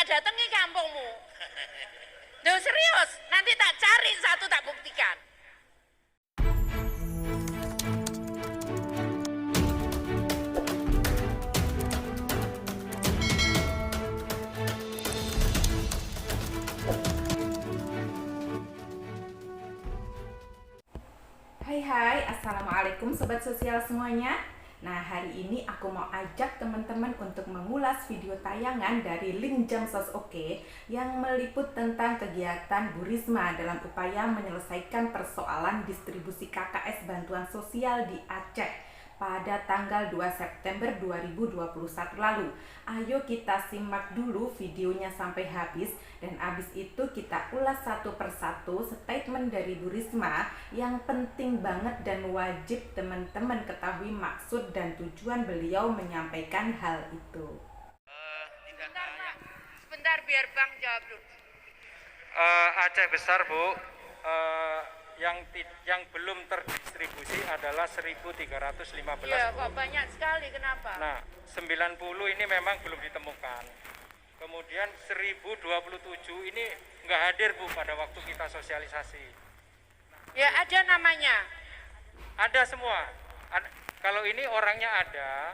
datangi kampungmu. Duh serius, nanti tak cari satu tak buktikan. Hai, assalamualaikum sobat sosial semuanya. Nah, hari ini aku mau ajak teman-teman untuk mengulas video tayangan dari link Jamsos Oke yang meliput tentang kegiatan Bu Risma dalam upaya menyelesaikan persoalan distribusi KKS bantuan sosial di Aceh pada tanggal 2 September 2021 lalu. Ayo kita simak dulu videonya sampai habis dan abis itu kita ulas satu persatu statement dari Bu Risma yang penting banget dan wajib teman-teman ketahui maksud dan tujuan beliau menyampaikan hal itu. Sebentar Pak, sebentar biar Bang jawab dulu. Aceh besar Bu, yang belum terdistribusi adalah 1.315 Iya, Bu. kok banyak sekali, kenapa? Nah, 90 ini memang belum ditemukan. Kemudian 1027 ini nggak hadir Bu pada waktu kita sosialisasi. Ya ada namanya. Ada semua. Kalau ini orangnya ada,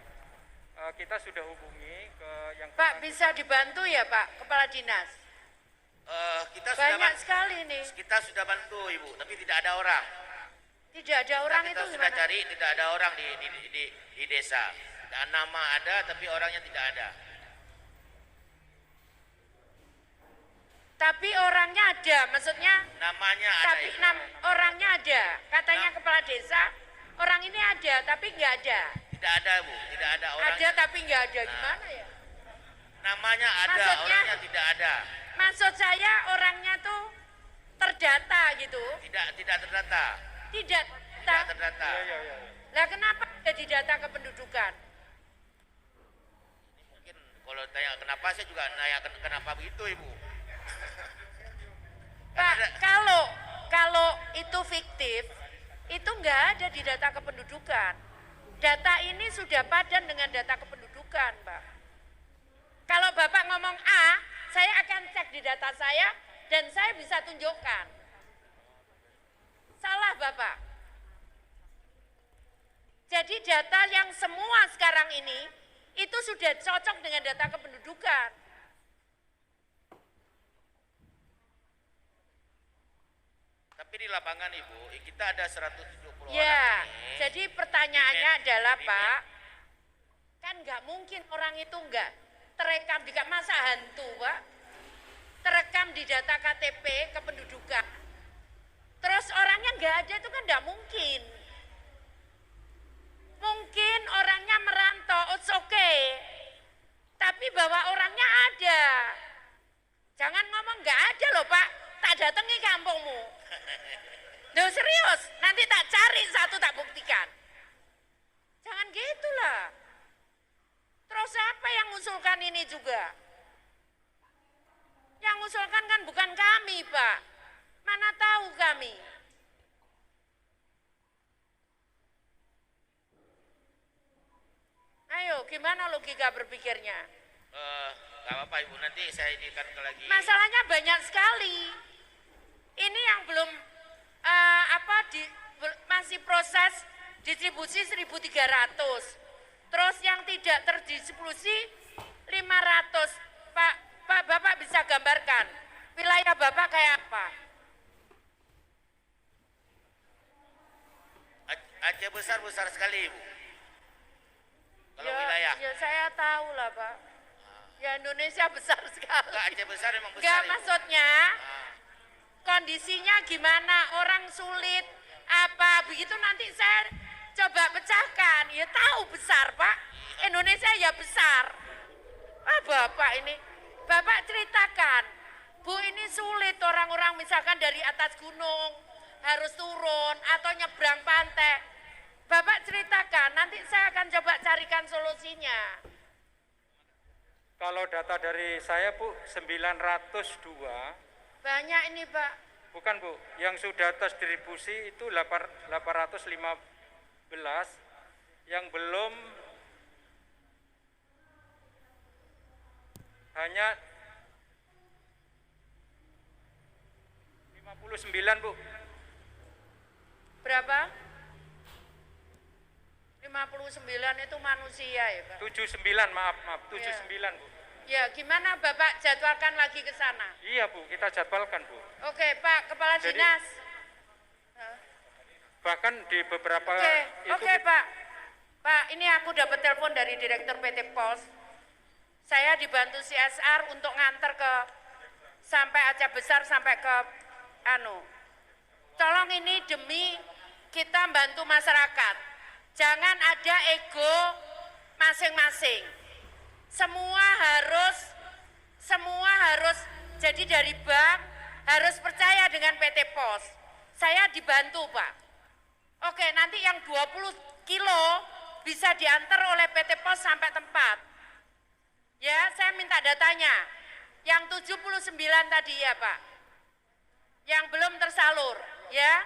kita sudah hubungi ke yang Pak bisa dibantu ya Pak, Kepala Dinas? Kita Banyak sekali nih. kita sudah bantu Ibu, tapi tidak ada orang. Tidak ada orang kita itu sudah gimana? cari, tidak ada orang di desa. Dan nama ada, tapi orangnya tidak ada. Tapi orangnya ada, maksudnya? Namanya ada. Tapi Ibu. orangnya ada. Katanya Kepala Desa, orang ini ada, tapi nggak ada. Tidak ada Bu, tidak ada orang. Ada tapi nggak ada, gimana ya? Namanya ada, Maksudnya? orangnya tidak ada. Maksud saya orangnya tuh terdata gitu. Tidak terdata. Tidak Tidak terdata. Iya. Lah kenapa jadi data kependudukan? Mungkin kalau tanya kenapa, saya juga nanya kenapa begitu Ibu. Pak, kalau itu fiktif, itu nggak ada di data kependudukan. Data ini sudah padan dengan data kependudukan, Pak. Kalau Bapak ngomong A, saya akan cek di data saya dan saya bisa tunjukkan. Salah Bapak. Jadi data yang semua sekarang ini itu sudah cocok dengan data kependudukan. Tapi di lapangan Ibu, kita ada 170 Ya, orang ini. jadi pertanyaannya adalah Di Pak, kan nggak mungkin orang itu nggak terekam di masa hantu Pak, terekam di data KTP kependudukan. Terus orangnya nggak ada itu kan nggak mungkin. Mungkin orangnya merantau, it's okay. Tapi bahwa orangnya ada. Jangan ngomong nggak ada loh Pak, tak datangi kampungmu. Duh serius, nanti tak cari satu tak buktikan. Jangan gitulah. Terus siapa yang ngusulkan ini juga? Yang ngusulkan kan bukan kami Pak. Mana tahu kami. Ayo, gimana logika berpikirnya? Gak apa-apa Ibu, nanti saya inikan lagi. Masalahnya banyak sekali. Ini yang belum masih proses distribusi 1.300. Terus yang tidak terdistribusi 500. Pak Bapak bisa gambarkan wilayah Bapak kayak apa? Aceh besar sekali Ibu. Kalau wilayah. Ya saya tahu lah Pak. Ya Indonesia besar sekali. Enggak, Aceh besar memang besar. Enggak, Ibu. maksudnya kondisinya gimana, orang sulit apa begitu, nanti saya coba pecahkan. Ya tahu besar Pak, Indonesia ya besar. Bapak ini, Bapak ceritakan, Bu ini sulit orang-orang misalkan dari atas gunung harus turun atau nyebrang pantai. Bapak ceritakan, nanti saya akan coba carikan solusinya. Kalau data dari saya Bu, 902. Banyak ini Pak. Bukan Bu, yang sudah terdistribusi itu 815, yang belum hanya 59 Bu. Berapa? 59 itu manusia ya Pak? 79, maaf 79 Bu. Ya, gimana Bapak jadwalkan lagi ke sana? Iya Bu, kita jadwalkan Bu. Oke Pak, Kepala Jadi, Dinas. Bahkan di beberapa Oke Pak. Pak, ini aku dapat telepon dari Direktur PT Pos. Saya dibantu CSR untuk nganter ke sampai Aceh Besar sampai ke Tolong ini demi kita bantu masyarakat. Jangan ada ego masing-masing. Semua harus jadi dari bank, harus percaya dengan PT Pos. Saya dibantu Pak. Oke, nanti yang 20 kilo bisa diantar oleh PT Pos sampai tempat. Ya, saya minta datanya. Yang 79 tadi ya Pak. Yang belum tersalur, ya.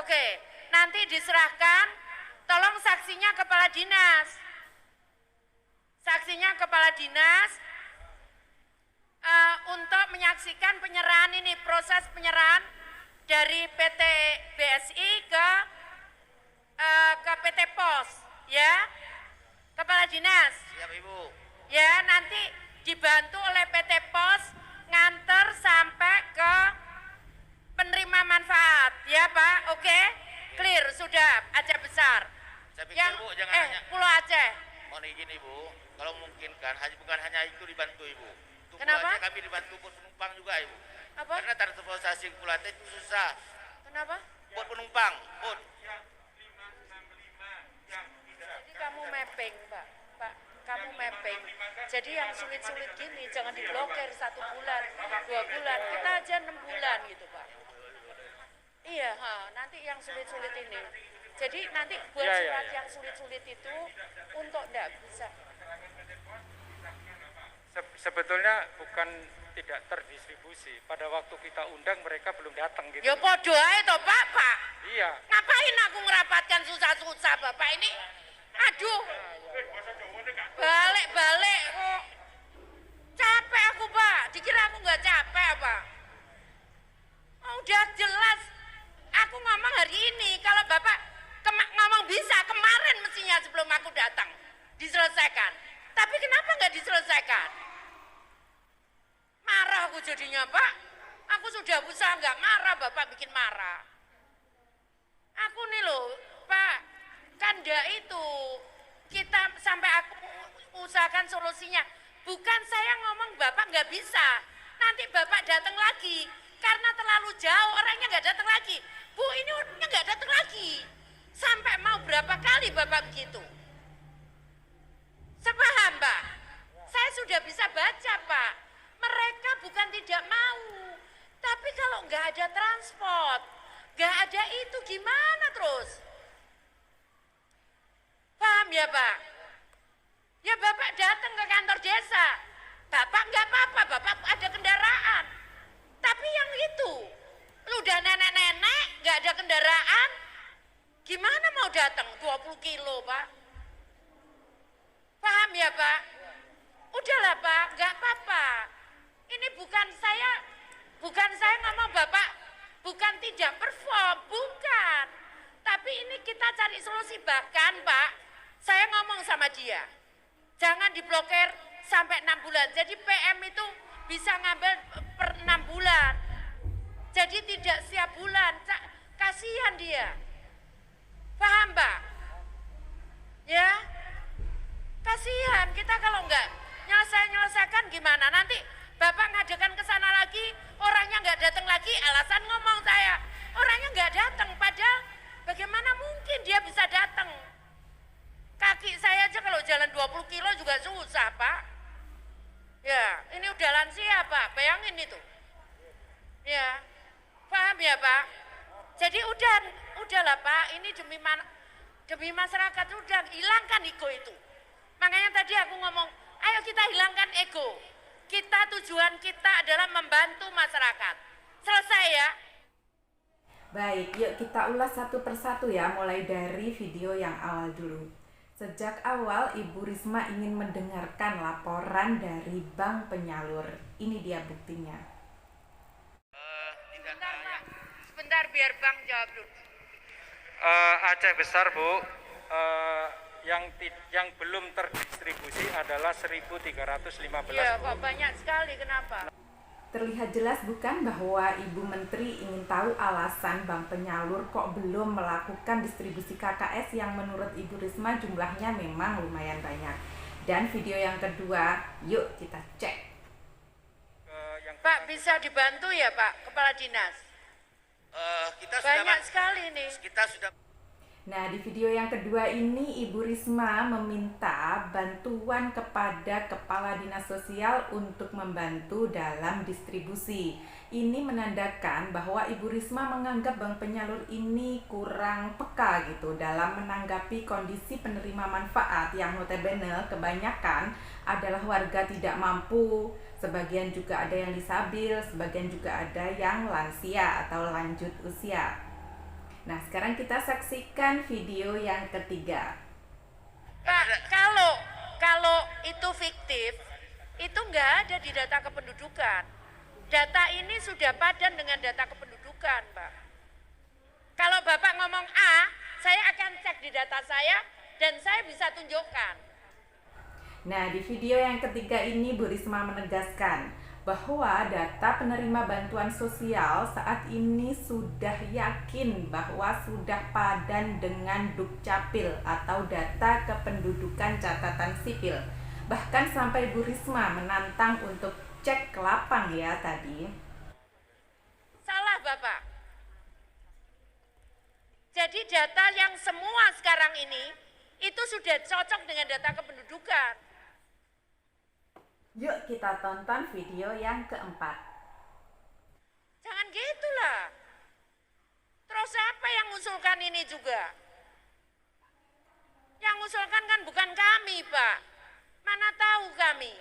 Oke, nanti diserahkan, tolong saksinya Kepala Dinas. Saksinya Kepala Dinas untuk menyaksikan penyerahan ini, proses penyerahan dari PT BSI ke PT Pos, ya. Kepala Dinas. Siap Ibu. Ya, nanti dibantu oleh PT Pos nganter sampai ke penerima manfaat, ya Pak. Oke, clear sudah Aceh Besar. Saya pikir Bu, jangan hanya Pulau Aceh. mohon izin Ibu, kalau memungkinkan bukan hanya itu dibantu Ibu. Untuk Kenapa? Pulau Aceh kami dibantu buat penumpang juga Ibu. Apa? Karena transportasi ke Pulau Aceh itu susah. Kenapa? Buat penumpang, buat. Jadi kamu mapping, Pak. Pak, kamu mapping. Jadi yang sulit-sulit gini jangan diblokir 1 bulan, 2 bulan. Kita aja 6 bulan gitu, Pak. Iya, nanti yang sulit-sulit ini. Jadi nanti buat surat yang sulit-sulit itu untuk enggak bisa. Sebetulnya bukan tidak terdistribusi. Pada waktu kita undang mereka belum datang gitu. Ya podo ae toh, Pak. Iya. Ngapain aku ngerapatkan susah-susah, Bapak ini? Aduh. Balik-balik kok. Capek aku, Pak. Dikira aku nggak capek apa? Oh, udah jelas. Aku ngomong hari ini. Kalau Bapak ngomong bisa kemarin mestinya sebelum aku datang diselesaikan. Tapi kenapa nggak diselesaikan? Marah aku jadinya, Pak. Aku sudah berusaha nggak marah, Bapak bikin marah. Aku nih loh, Pak, kan enggak itu. Kita sampai aku usahakan solusinya. Bukan saya ngomong Bapak nggak bisa. Nanti Bapak datang lagi. Karena terlalu jauh, orangnya nggak datang lagi. Bu, ini orangnya nggak datang lagi. Sampai mau berapa kali Bapak begitu? Sepaham, Pak? Saya sudah bisa baca, Pak. Mereka bukan tidak mau. Tapi kalau nggak ada transport, nggak ada itu gimana terus? Paham ya, Pak? Ya Bapak datang ke kantor desa. Bapak nggak apa-apa, Bapak ada kendaraan. Tapi yang itu, udah nenek-nenek nggak ada kendaraan, gimana mau datang 20 kilo, Pak? Paham ya, Pak? Udahlah, Pak, nggak apa-apa. Ini bukan saya ngomong Bapak, bukan tidak perform, bukan. Tapi ini kita cari solusi. Bahkan, Pak, saya ngomong sama dia, jangan diblokir sampai 6 bulan. Jadi PM itu bisa ngambil per 6 bulan. Jadi tidak setiap bulan, kasihan dia. Paham, Pak? Ya? Kasihan, kita kalau enggak nyelesaikan gimana? Nanti Bapak ngadakan ke sana lagi, orangnya nggak datang lagi, alasan ngomong saya. Orangnya nggak datang, padahal bagaimana mungkin dia bisa datang? Kaki saya aja kalau jalan 20 kilo juga susah, Pak. Ya, ini udah lansia, Pak, bayangin itu. Ya, paham ya, Pak? Jadi udahlah, Pak, ini demi masyarakat, udah hilangkan ego itu. Makanya tadi aku ngomong, ayo kita hilangkan ego. Tujuan kita adalah membantu masyarakat. Selesai ya? Baik, yuk kita ulas satu persatu ya, mulai dari video yang awal dulu. Sejak awal Ibu Risma ingin mendengarkan laporan dari bank penyalur. Ini dia buktinya. Tidak biar Bang jawab dulu. Aceh besar Bu, yang belum terdistribusi adalah 1.315 Iya, Bu. kok banyak sekali, kenapa? Terlihat jelas bukan bahwa Ibu Menteri ingin tahu alasan bank penyalur kok belum melakukan distribusi KKS yang menurut Ibu Risma jumlahnya memang lumayan banyak. Dan video yang kedua, yuk kita cek. Pak, bisa dibantu ya Pak, Kepala Dinas? Kita sudah Banyak sekali nih. kita sudah Nah, di video yang kedua ini Ibu Risma meminta bantuan kepada Kepala Dinas Sosial untuk membantu dalam distribusi. Ini menandakan bahwa Ibu Risma menganggap bank penyalur ini kurang peka gitu dalam menanggapi kondisi penerima manfaat yang notabene kebanyakan adalah warga tidak mampu, sebagian juga ada yang disabil, sebagian juga ada yang lansia atau lanjut usia. Nah, sekarang kita saksikan video yang ketiga. Pak, kalau itu fiktif, itu nggak ada di data kependudukan. Data ini sudah padan dengan data kependudukan, Pak. Kalau Bapak ngomong A, saya akan cek di data saya dan saya bisa tunjukkan. Nah, di video yang ketiga ini Bu Risma menegaskan bahwa data penerima bantuan sosial saat ini sudah yakin bahwa sudah padan dengan Dukcapil atau data kependudukan catatan sipil. Bahkan sampai Bu Risma menantang untuk cek ke lapang ya tadi. Salah Bapak. Jadi data yang semua sekarang ini itu sudah cocok dengan data kependudukan. Yuk kita tonton video yang keempat. Jangan gitulah. Terus siapa yang mengusulkan ini juga? Yang mengusulkan kan bukan kami, Pak. Mana tahu kami.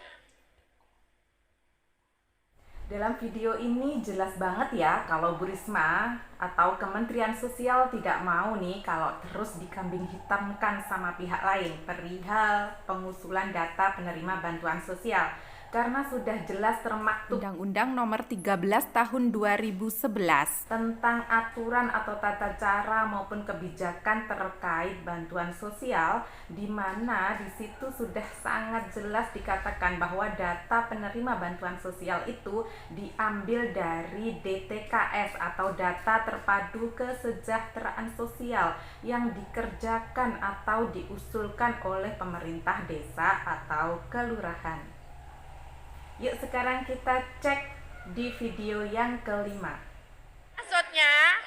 Dalam video ini jelas banget ya kalau Bu Risma atau Kementerian Sosial tidak mau nih kalau terus dikambing hitamkan sama pihak lain perihal pengusulan data penerima bantuan sosial. Karena sudah jelas termaktub Undang-Undang Nomor 13 Tahun 2011 tentang aturan atau tata cara maupun kebijakan terkait bantuan sosial, di mana di situ sudah sangat jelas dikatakan bahwa data penerima bantuan sosial itu diambil dari DTKS atau data terpadu kesejahteraan sosial yang dikerjakan atau diusulkan oleh pemerintah desa atau kelurahan. Yuk sekarang kita cek di video yang kelima. Maksudnya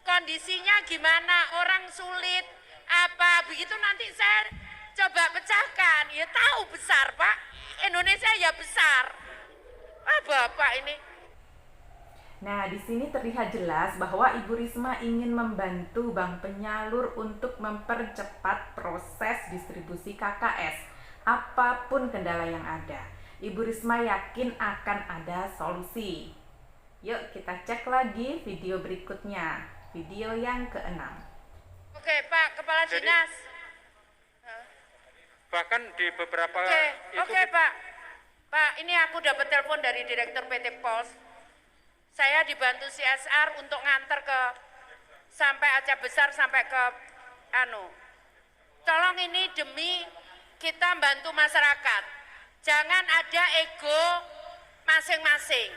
kondisinya gimana, orang sulit apa begitu, nanti saya coba pecahkan. Ya tahu besar Pak, Indonesia ya besar. Bapak ini. Nah, di sini terlihat jelas bahwa Ibu Risma ingin membantu bank penyalur untuk mempercepat proses distribusi KKS apapun kendala yang ada. Ibu Risma yakin akan ada solusi. Yuk kita cek lagi video berikutnya, video yang keenam. Oke Pak, Kepala Jadi, Dinas. Bahkan di beberapa Oke Pak. Pak, ini aku dapat telepon dari Direktur PT Pos. Saya dibantu CSR untuk nganter ke sampai Aceh Besar sampai ke Tolong ini demi kita bantu masyarakat. Jangan ada ego masing-masing.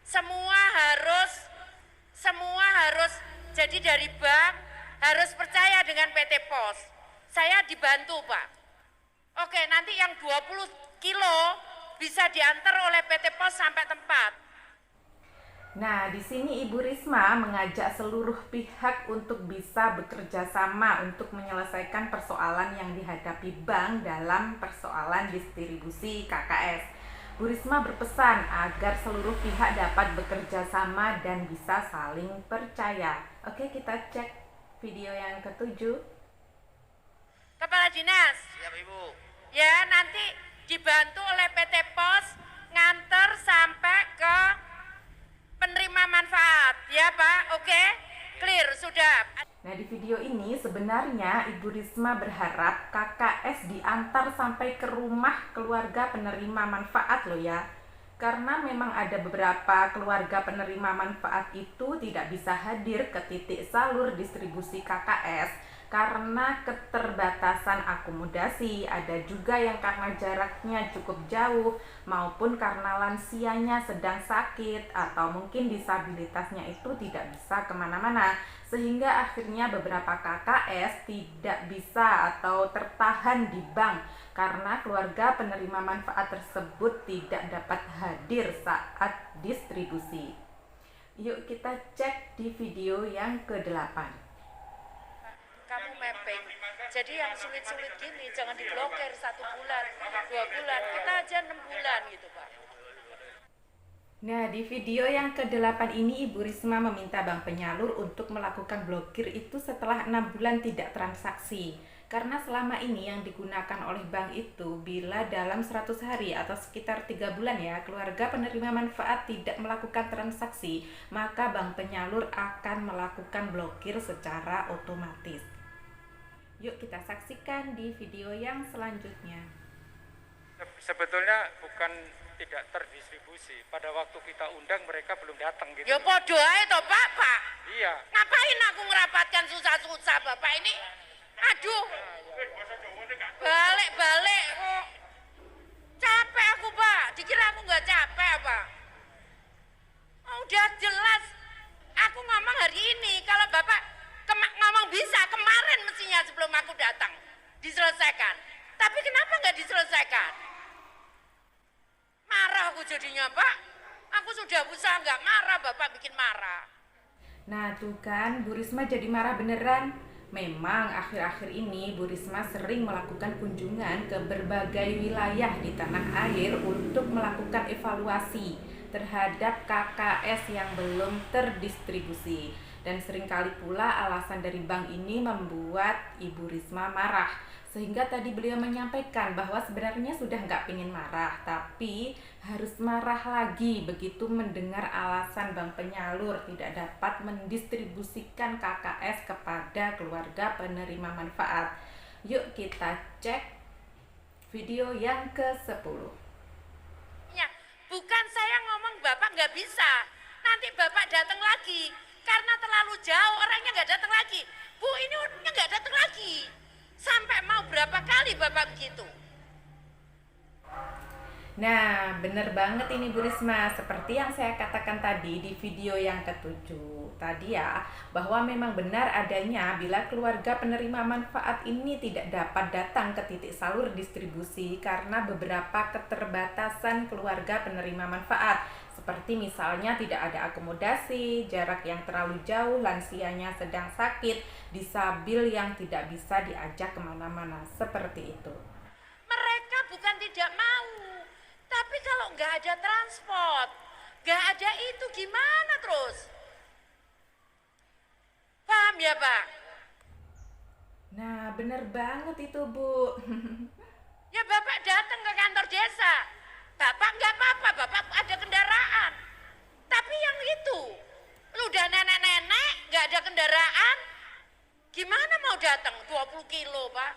Semua harus jadi dari bank, harus percaya dengan PT Pos. Saya dibantu, Pak. Oke, nanti yang 20 kilo bisa diantar oleh PT Pos sampai tempat. Nah, di sini Ibu Risma mengajak seluruh pihak untuk bisa bekerja sama untuk menyelesaikan persoalan yang dihadapi bank dalam persoalan distribusi KKS. Bu Risma berpesan agar seluruh pihak dapat bekerja sama dan bisa saling percaya. Oke, kita cek video yang ketujuh. Kepala Dinas. siap Ibu. Ya, nanti dibantu oleh PT Pos nganter sampai ke penerima manfaat, ya Pak, oke? Clear, sudah. Nah, di video ini sebenarnya Ibu Risma berharap KKS diantar sampai ke rumah keluarga penerima manfaat loh ya. karena memang ada beberapa keluarga penerima manfaat itu tidak bisa hadir ke titik salur distribusi KKS karena keterbatasan akomodasi, ada juga yang karena jaraknya cukup jauh maupun karena lansianya sedang sakit atau mungkin disabilitasnya itu tidak bisa kemana-mana, sehingga akhirnya beberapa KKS tidak bisa atau tertahan di bank karena keluarga penerima manfaat tersebut tidak dapat hadir saat distribusi. Yuk kita cek di video yang ke-8. Kamu mapping. Jadi yang sulit-sulit gini jangan diblokir 1 bulan, 2 bulan, kita aja 6 bulan gitu Pak. Nah, di video yang ke-8 ini Ibu Risma meminta bank penyalur untuk melakukan blokir itu setelah 6 bulan tidak transaksi. Karena selama ini yang digunakan oleh bank itu bila dalam 100 hari atau sekitar 3 bulan ya, keluarga penerima manfaat tidak melakukan transaksi, maka bank penyalur akan melakukan blokir secara otomatis. Yuk kita saksikan di video yang selanjutnya. Sebetulnya bukan tidak terdistribusi. Pada waktu kita undang mereka belum datang gitu. Ya podo ae to Pak. Iya. Ngapain aku ngerapatkan susah-susah Bapak ini? Aduh. Balik-balik kok. Capek aku Pak. Dikira aku nggak capek apa? Oh, udah jelas. Aku ngomong hari ini. Kalau Bapak ngomong bisa kemarin mestinya sebelum aku datang diselesaikan. Tapi kenapa nggak diselesaikan? Marah aku jadinya Pak. Aku sudah berusaha nggak marah, Bapak bikin marah. Nah tuh kan, Bu Risma jadi marah beneran. Memang akhir-akhir ini Bu Risma sering melakukan kunjungan ke berbagai wilayah di tanah air untuk melakukan evaluasi terhadap KKS yang belum terdistribusi. Dan seringkali pula alasan dari bank ini membuat Ibu Risma marah. Sehingga tadi beliau menyampaikan bahwa sebenarnya sudah nggak ingin marah, tapi harus marah lagi begitu mendengar alasan bank penyalur tidak dapat mendistribusikan KKS kepada keluarga penerima manfaat. Yuk kita cek video yang ke-10. Ya, bukan saya ngomong Bapak nggak bisa, nanti Bapak datang lagi, karena terlalu jauh orangnya nggak datang lagi. Bu, ini orangnya nggak datang lagi. Sampai mau berapa kali Bapak begitu? Nah, bener banget ini Bu Risma. Seperti yang saya katakan tadi di video yang ke-7 tadi ya, bahwa memang benar adanya bila keluarga penerima manfaat ini tidak dapat datang ke titik salur distribusi karena beberapa keterbatasan keluarga penerima manfaat. Seperti misalnya tidak ada akomodasi, jarak yang terlalu jauh, lansianya sedang sakit, disabil yang tidak bisa diajak kemana-mana, seperti itu. Mereka bukan tidak mau, tapi kalau nggak ada transport, nggak ada itu gimana terus? Paham ya Pak? Nah, bener banget itu Bu. Ya Bapak datang ke kantor desa, Bapak nggak apa-apa, Bapak ada kendaraan. Tapi yang itu, udah nenek-nenek nggak ada kendaraan, gimana mau datang 20 kilo Pak?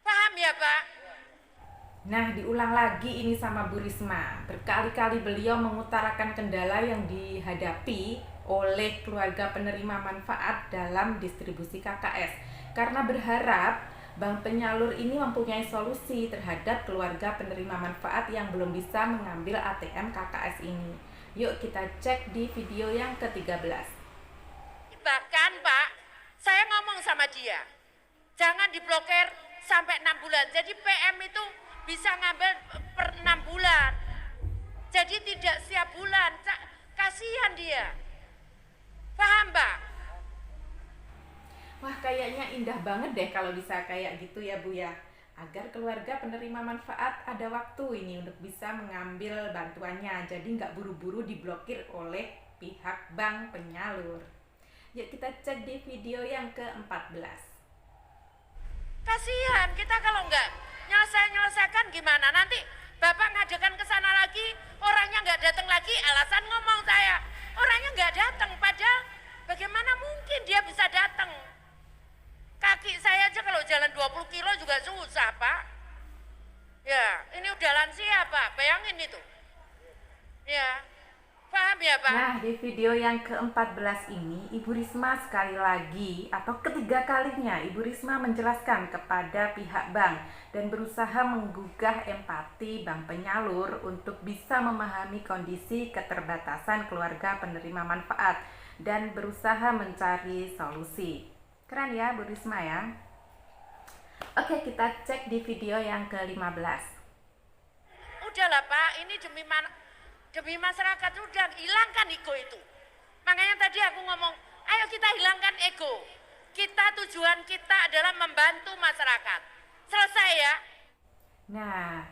Paham ya Pak? Nah, diulang lagi ini sama Bu Risma. Berkali-kali beliau mengutarakan kendala yang dihadapi oleh keluarga penerima manfaat dalam distribusi KKS. Karena berharap bank penyalur ini mempunyai solusi terhadap keluarga penerima manfaat yang belum bisa mengambil ATM KKS ini. Yuk kita cek di video yang ke-13. Bahkan Pak, saya ngomong sama dia, jangan diblokir sampai 6 bulan. Jadi PM itu bisa ngambil per 6 bulan. Jadi tidak setiap bulan, kasihan dia. Paham Pak? Wah, kayaknya indah banget deh kalau bisa kayak gitu ya Bu ya. Agar keluarga penerima manfaat ada waktu ini untuk bisa mengambil bantuannya. Jadi nggak buru-buru diblokir oleh pihak bank penyalur. Yuk kita cek di video yang ke-14. Kasihan kita kalau nggak nyelesaikan gimana? Nanti Bapak ngajakan ke sana lagi, orangnya nggak datang lagi, alasan ngomong saya. Orangnya nggak datang, padahal bagaimana mungkin dia bisa datang? Kaki saya aja kalau jalan 20 kilo juga susah Pak. Ya, ini udah lansia Pak, bayangin. bayangin itu. Ya, paham ya Pak? Nah, di video yang ke-14 ini, Ibu Risma sekali lagi atau ketiga kalinya Ibu Risma menjelaskan kepada pihak bank dan berusaha menggugah empati bank penyalur untuk bisa memahami kondisi keterbatasan keluarga penerima manfaat dan berusaha mencari solusi. Keren ya Bu Risma ya. Oke, kita cek di video yang ke-15. Udahlah Pak, ini demi masyarakat, udah hilangkan ego itu. Makanya tadi aku ngomong, ayo kita hilangkan ego. Tujuan kita adalah membantu masyarakat. Selesai ya. Nah,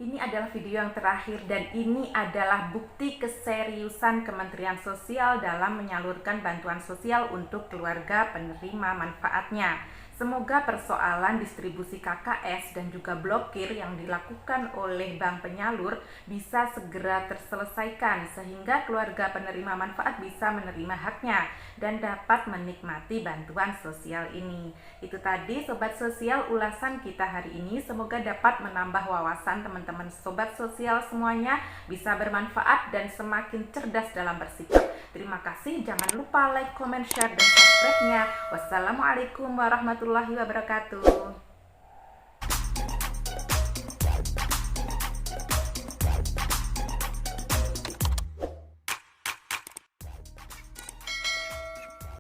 ini adalah video yang terakhir dan ini adalah bukti keseriusan Kementerian Sosial dalam menyalurkan bantuan sosial untuk keluarga penerima manfaatnya. Semoga persoalan distribusi KKS dan juga blokir yang dilakukan oleh bank penyalur bisa segera terselesaikan sehingga keluarga penerima manfaat bisa menerima haknya dan dapat menikmati bantuan sosial ini. Itu tadi Sobat Sosial ulasan kita hari ini, semoga dapat menambah wawasan teman-teman Sobat Sosial semuanya, bisa bermanfaat dan semakin cerdas dalam bersikap. Terima kasih, jangan lupa like, comment, share, dan subscribe-nya. Wassalamualaikum warahmatullahi wabarakatuh.